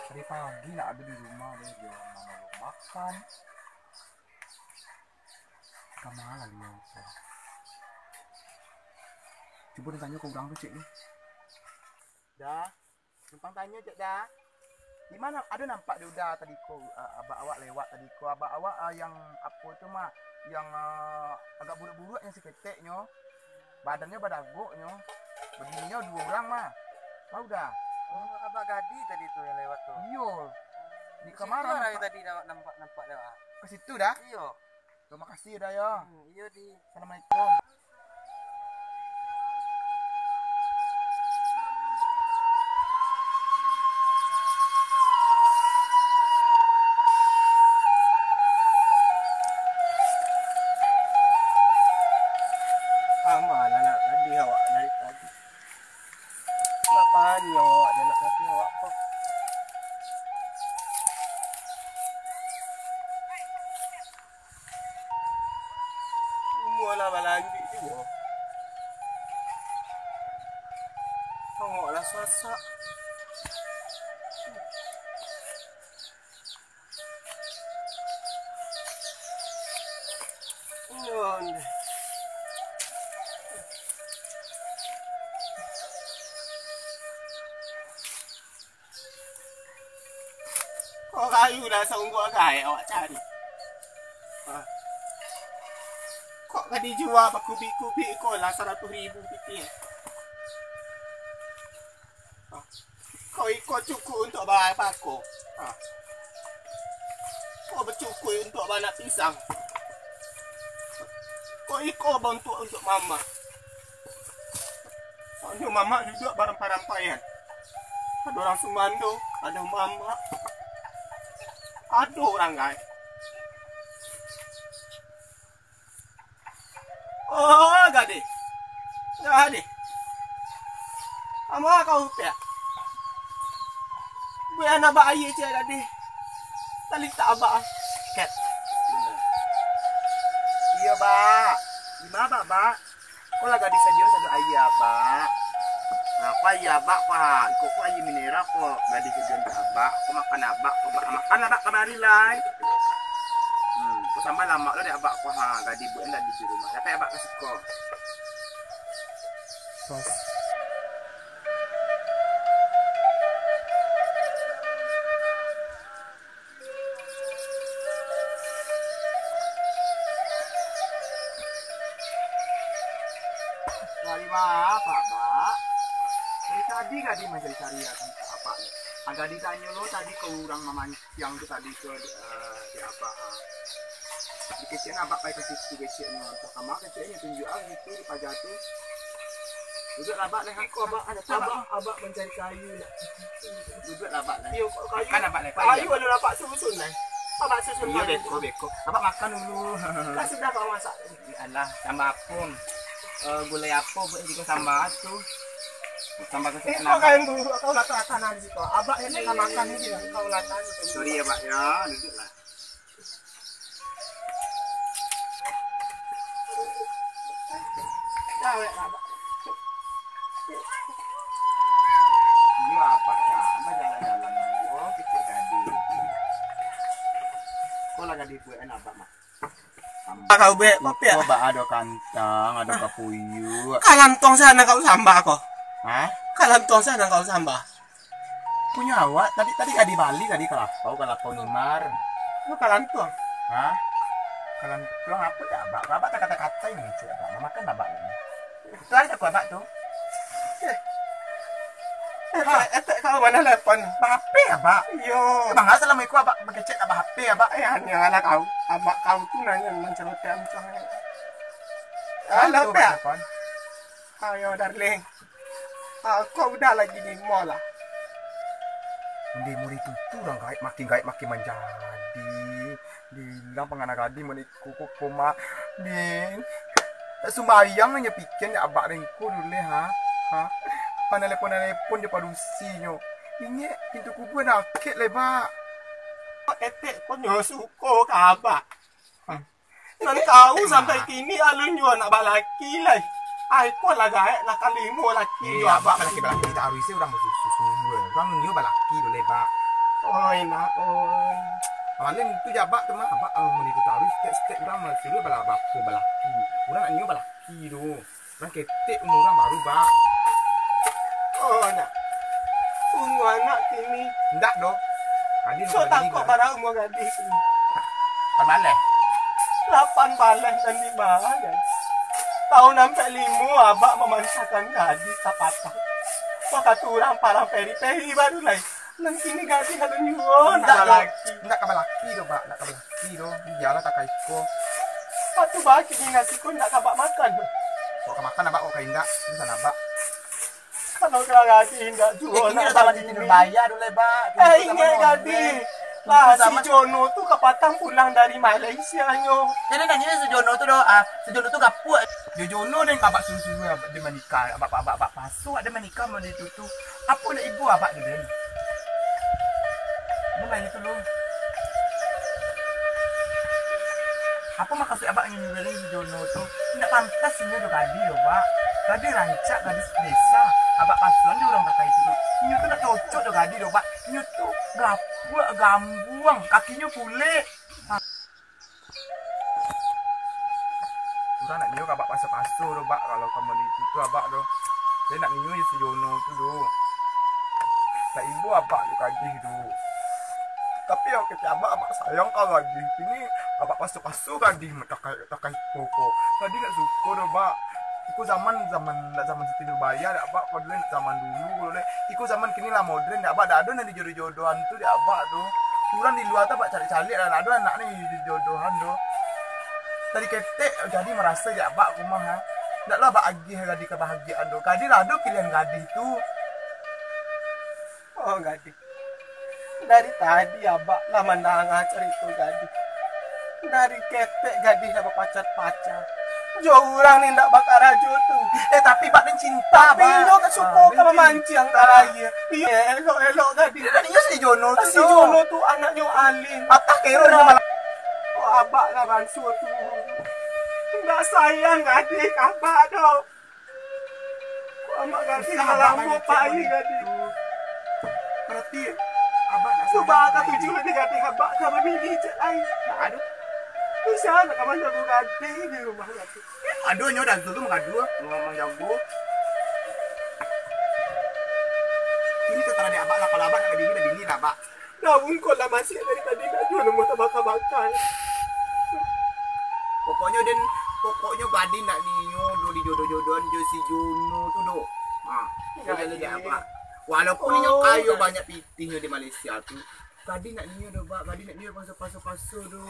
Dari pagi nggak ada di rumah deh, dia mama belum makan. Kemana dia? Coba ditanya ke orang tuh cek nih. Dah, numpang tanya cek dah. Di mana ada nampak dia udah tadi ko abah awak lewat tadi ko abah awak yang apa itu mah yang agak buruk-buruk yang si keteknya. Badannya badagoknya. Begininya dua orang mah. Tahu dah. Oh, Abah Gadi tadi tuh yang lewat tuh. Iya. Di kamar tadi nampak lewat. Ke situ dah. Iya. Terima kasih dah ya. Iya di. Assalamualaikum. Mana nak tadi awak dari tadi. Apaan yang awak dia nak tadi awak kok? Umur lama lagi juga. Tengoklah sasak. Kok kayu dah sungguh gaya awak cari? Kok tadi jual kubik-kubik kok lah 100,000 piti? Kau ikut cukup untuk bayar paku? Kau bercukup untuk banyak pisang? Kau ikut bantu untuk mama? Soalnya mama juga barang-barampayan. Ada orang Sumando, ada mama. Aduh orang guys. Oh gade. Gade. Kamu kau pia. Buat anak bayi je gade. Tali tak abah. Kat. Iya, Pak. Gimana, Pak? Kok lah gadis saja satu ayah, Pak. Apa ya, Pak? Pak, kok ayah minera kok gadis saja Abak. Kok makan Abak, kok makan Abak kemari lah. Kok sama lama lo deh Abak kok ha gadis buat dah di rumah. Tapi Abak kasih kok. Sos. Dari mana, Pak? Dari tadi gadi mencari apa? Agak ditanya lo tadi ke orang mama yang itu tadi ke di apa? Di kecil apa pakai situ kecilnya untuk kamar kecilnya tunjuk gitu di pajatu. Duduk labak dengan aku ada abak mencari kayu lah. Duduk labak lah. Iyo kayu. Kan abak lah. Kayu ada labak susun lah. Abak susun. Iya beko. Abak makan dulu. Kan sudah kau masak. Alah sama pun. Gulai apa buat juga sama tuh. Tambah ke Iko kain dulu kau latan aja kau. Abak ini makan ini kau latan. Sorry ya Pak ya, duduklah. Cawek abak. Ini apa ya? Apa jalan-jalan dulu kecil tadi. Kok lagi dibuatin apa Mak? Kau be kopi ya? Coba ada kantang, ada kapuyu. Kalantong sana kau sambah kau. Hah? Kalantong sana kau sambah. Punya awak tadi di Bali tadi kalapau Nimar. Kau kalantong. Hah? Kalantong apa ya Abak? Abak tak kata-kata ini cuy Abak. Makan Abak ini. Itu aja aku Abak tuh. Kau mana telepon? HP Abak. Yo. Bang assalamualaikum Abak ngecek Abak HP Abak. Hanya anak kau. Abak kau tuh nanya mencerotem cahaya. Halo Pak. Ayo darling. Kau udah lagi di mall lah. Di muri tutu orang makin menjadi. Bilang penganak gadi meniku koma din. Sumayang nanya pikir ya Abak rengku dulu ha. Panelepon dia padusinyo. Ini pintu kubu nakit lebar. Etek kau nyosuko kabak. Dan kau sampai kini alun yo nak balaki lah. Ai kau lagak nak kalimo laki yo Abak abak balaki kita harus orang susu. Orang nyo balaki dulu lebar. Oi nak oi. Paling itu jabak tu mah Abak menitu harus setiap orang masih balaki. Orang nyo balaki tu. Orang ketek umur orang baru bak. Oh nak. Anak kini. Ndak doh. Tadi So takut pada umur gadis ini. Pemale. 8 balas dan 5 balas. Tahun sampai 5 abak memanfaatkan gadis kapatang. Maka turang parang peri-peri baru lah. Nang kini gadis ada nyuruh nak lagi. Ndak kabalaki doh Pak. Ndak kabalaki doh. Iyalah tak kaiko. Patu baki ni nasi ko nak kabak makan. Kok makan Abak kok kain ndak. Bisa Abak. Kalau kau gadis hendak jual nak bagi tidur bayar dulu Pak. ingat gadis. Lah si Jono tu kapatang pulang dari Malaysia nyo. Jadi nanya sejono tu doh. Sejono tu gapuak. Jono dan kabak susu dia menikah. Abak pasuk ada menikah mau ditutu. Apa nak ibu Abak tu dia? Mulai itu lu. Apa maksud Abak nyuruh si Jono tu? Tidak pantas ini do gadi yo Pak. Gadi rancak gadis desa. Abak pasuan dia orang pakai itu. Nyu tu nak cocok do gadi do Pak. Nyu tu gapuak gambuang kakinya kulit. Orang nak nyu Abak pasu-pasu do Pak kalau kamu itu tu Abak do. Dia nak nyu si Jono tu do. Tak ibu Abak tu gaji do. Tapi yang kecil Abak sayang kalau gaji ini Abak pasu-pasu gaji takai koko. Tadi nak suka do Pak. Iku zaman Siti Nurbaya dak Abak kau dulu zaman dulu boleh. Iku zaman kini lah modern dak Abak dak ada nanti jodoh-jodohan tu dak Abak tu. Kurang di luar tu Abak cari-cari dan ada anak ni jodohan tu. Tadi ketek jadi merasa dak Abak kumah ha. Dak lah Abak agih gadi kebahagiaan tu. Gadi lah ada pilihan gadi tu. Oh gadis. Dari tadi abak lah mendengar cerita gadis. Dari ketek gadis dapat pacar-pacar. Jauh orang ni ndak bakar rajo tu. Tapi Pak dan cinta Tapi lo kan suka ke memancing antara dia. Iya, elok gadis. Dia si Jono tu. Si Jono tu anaknya Alin. Apa kero dia malah. Oh abak lah bansu tu. Ndak sayang gadis abak dah. Amak gadis malah mau pai gadis. Berarti Abak nak Cuba kau tuju ni gadis abak sama bini cek lain. Aduh. Bisa nak kawan jago gadis di rumah gadis. Aduh nyo dah tu mengadu ngomong jago. Ini ketara di Abak lah kalau Abak nak bini lah Abak. Daun kau lah masih dari tadi nak jual nombor tabak-tabakan. Pokoknya gadis nak dinyo do di jodoh-jodohan jo si Jono tu do. Jadi dia Abak. Walaupun nyo kayo banyak pitihnya di Malaysia tu. Gadis nak dinyo do Abak, gadis nak dinyo pasu-pasu do.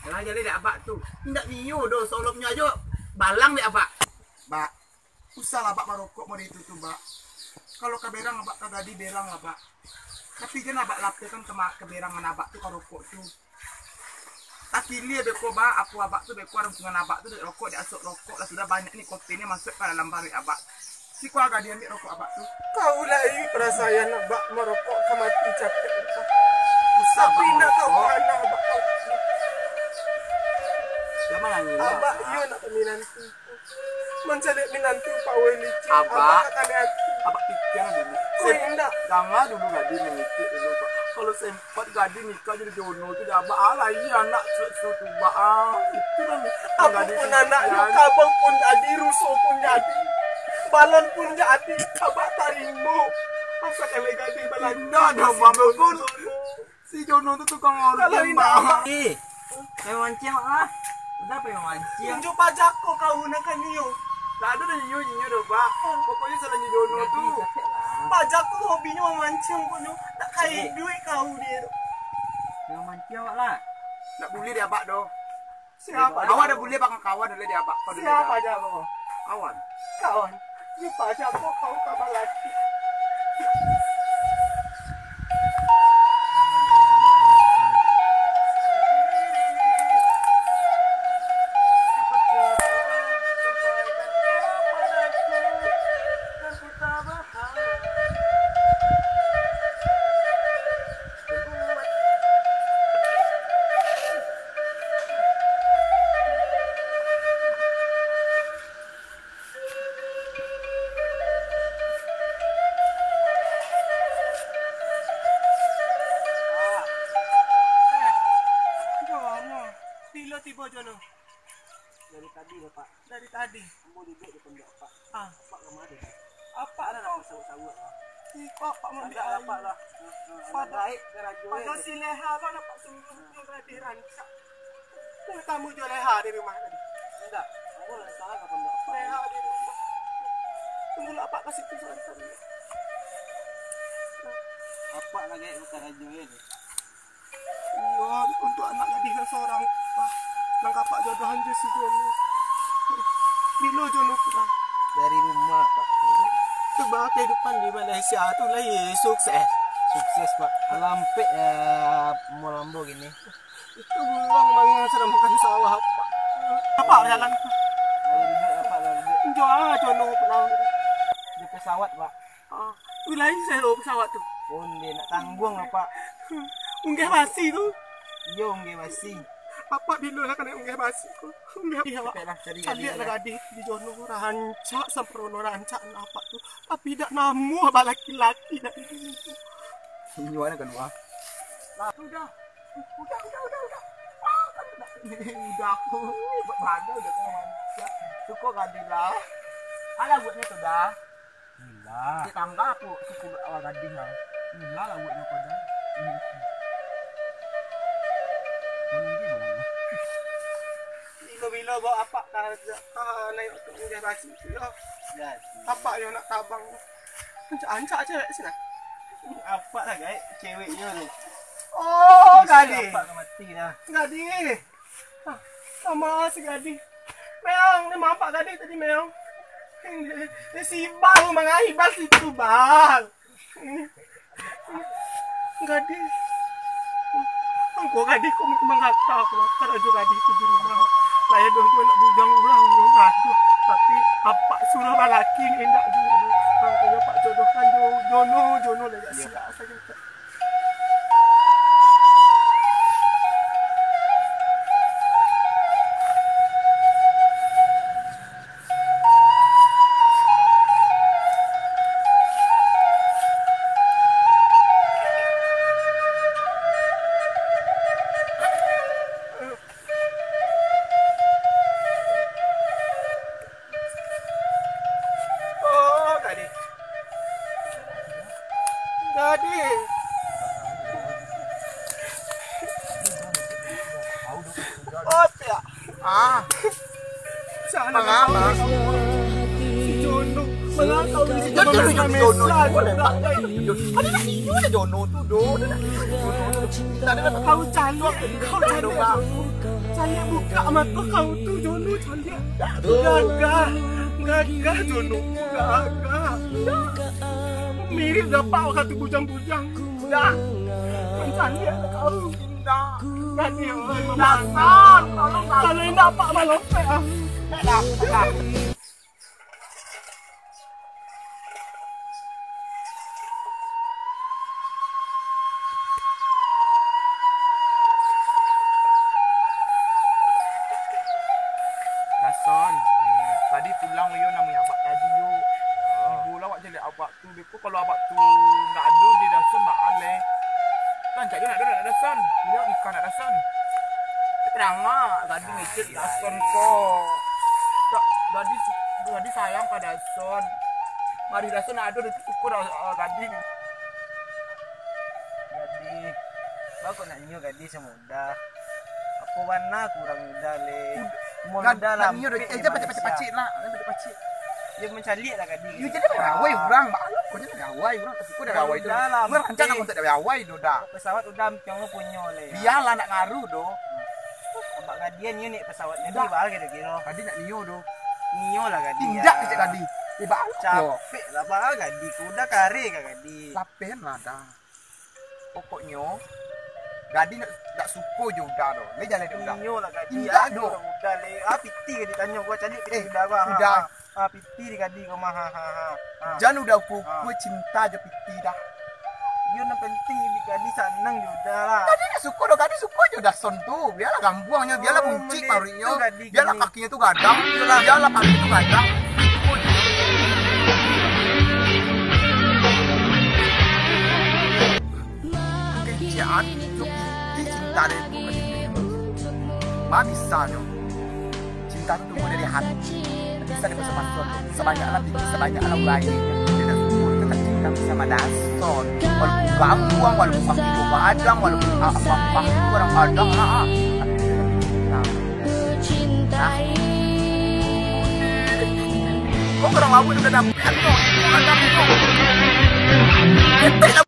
Lah jadi dak Abak tu. Ndak dinyo do solopnya aja balang dak Abak. Bak. Usah Abak merokok mau itu tu Bak. Kalau ke berang Abak ke gadi berang Abak. Tapi kan Abak lapekan ke berangan Abak tu ke rokok tu. Tak pilih beko Bak, Abak tu beko ada hubungan Abak tu rokok dia asuk rokok lah sudah banyak ni kopinya masuk ke dalam bari Abak. Si ku agak dia ambil rokok abak tu. Kau lagi perasaan abak merokok ke mati capek. Usah Tapi nak kau merokok. mana abak kau. Lama nangis. Abak iya nak minantu. Mencari minantu power licin. Abak. Akan hati. Abak pikir dulu. Kau indah. Jangan dulu gadi mengikut dulu Pak. Kalau sempat gadi nikah jadi jono tu dah abak alai anak suatu baa. Itu kan. Apa pun anaknya, kabel pun jadi, rusuh pun jadi. Balon pun jadi, abak tarimu. Apa kali gadi balon? Dah ada bambel pun. Si jono tu tukang Kalau orang indah abak. Pengen mancing lah. Udah pengen mancing. Tunjuk pajak kau kau nak niyo. Tak ada dah nyu dah Pak. Pokoknya salahnya jono tu. Capek lah. Pajak tu hobinya memancing punya. Tak kaya duit kau dia tu. Pengen mancing awak lah. Nak bully dia abak doh. Siapa? Awak ada bully bakal kawan dulu dia abak. Kau dulu Siapa dah. aja kau? Kawan. Kawan. Ni pajak kau kabar lagi. Bila tiba jono? Dari tadi Bapak. Dari tadi. Kamu duduk di pondok Pak. Ah, Pak kemana? apa Ada nak sawut-sawut lah. Iko pak mambi Ada apa lah? Pada Baik kerajaan. pada si leha kau dapat suruh mengradi rancak. Kau kamu jual leha di rumah tadi. Enggak. Aku nak salah ke pondok Pak. Leha di rumah. Tunggu lah pak kasih tu soal tadi. Apa lagi bukan kerajaan. Iya, untuk anak gadis seorang pak. Nangkap pak jodohan je si Jono. Bila Jono pulang? Dari rumah Pak. Sebab kehidupan di Malaysia tu lah sukses. Sukses Pak. Lampe mau lambo gini. Itu buang mangan sedang makan sawah pak. Apa jalan? Ayo duduk apa duduk Jual Jono pulang. di pesawat Pak. Ah, wilayah saya lo pesawat tu. Onde nak tanggung lah Pak. Unggah basi tu. Yo nggih masih. Apa bila lah kena unggah basi tu. Unggah dia pak. Cepatlah cari Cari gadis. lah gadis di Jono rancak sempurna rancak apa tu. Tapi tak namu abang laki-laki dah di situ. Ini mana kan wah? Udah. Udah aku mana udah kau manusia. Suka gadilah. Ala buatnya tu dah. Gila. Di tangga aku suku awal gadis lah. Gila lah buatnya kau dah. Bila bawa apa naik untuk unggah basi tu ya. Apa yang nak tabang? Ancak cewek sini. Apa lah guys? Ceweknya tu. Oh, gadis. Apa ke mati dah. Gadis. Sama si gadis. Meong, ni mampak gadis tadi meong. Ni si bang mengahi bal situ bang. Gadis. Aku gadis kau mungkin mengata aku kalau juga gadis itu di rumah. Saya dah juga nak bujang ulang yang gaduh. Tapi apa suruh balaki ni hendak dulu. Makanya pak jodohkan Jono lagi siap saja. Oh, gadis. Gadis. Oh, ya. Ah, Sana Mengapa? si Jono. Mengapa kau si Jono Jono Jono Jono boleh tak? Ada lagi juga Jono tu doh. Kau calok, kau calok aku. Calik buka mata kau tu Jono calik. Gagah Jono. Gagah. Mirip dapat kata bujang-bujang. Dah. Mencalik kau. Dah. Gadi dasar. Kalau ini dapat malopek ah. Dah. sayang yo namanya abak tadi yo. Ibu lah wak jadi abak tu beku kalau abak tu enggak ada di dasan mbak ale. Kan cak yo nak ada dasan. Dia ikan nak dasan. Terang ah, tadi ngecek dasan ko. Tak tadi sayang ka dasan. Mari dasan ada di syukur tadi. Jadi, aku nak nyu gadi semudah. Apa warna kurang mudah le. Mudah lah. Nyu aja pacik-pacik lah, pacik. Dia mencalik lah gadi. You jadi gawai orang, mak. Kau jadi gawai orang, tapi kau dah gawai tu. Kau rancang nak untuk gawai tu dah. Pesawat udah piang punya le. Biarlah nak ngaruh do. Abak gadian nyu ni pesawatnya di bal kira-kira. Tadi nak niyo do. Nyu lah gadi. Tindak kecek tadi. Tiba capek lah bal gadi. Kuda kare ka gadi. Lapen lah dah. Pokoknya gadi nak suko je udah do. Le jalan dia udah. Nyu lah gadi. Tidak do. Udah le. Ah piti ke ditanya gua cari piti udah gua. Udah. Ah piti di gadi gua mah Jangan udah aku cinta je piti dah. Yun ang penting di gadi sanang juga lah. Gadi nak suko do, gadi suko je dah son tu. Biarlah gambuangnya, biarlah buncit parunya. Biarlah kakinya tu gadang. Biarlah kaki tu gadang. Keciaan tu piti cinta dari tu Ma bisa jo. Cinta tu tumbuh dari hati. Bisa di bersama son. Sebanyaklah bikin sebanyaklah ulai. Dia dah suko kita cinta bersama dason. Walaupun gangguan, walaupun kaki itu badang, walaupun apa-apa itu orang badang lah. Kok orang lawan udah dapat? Kok ada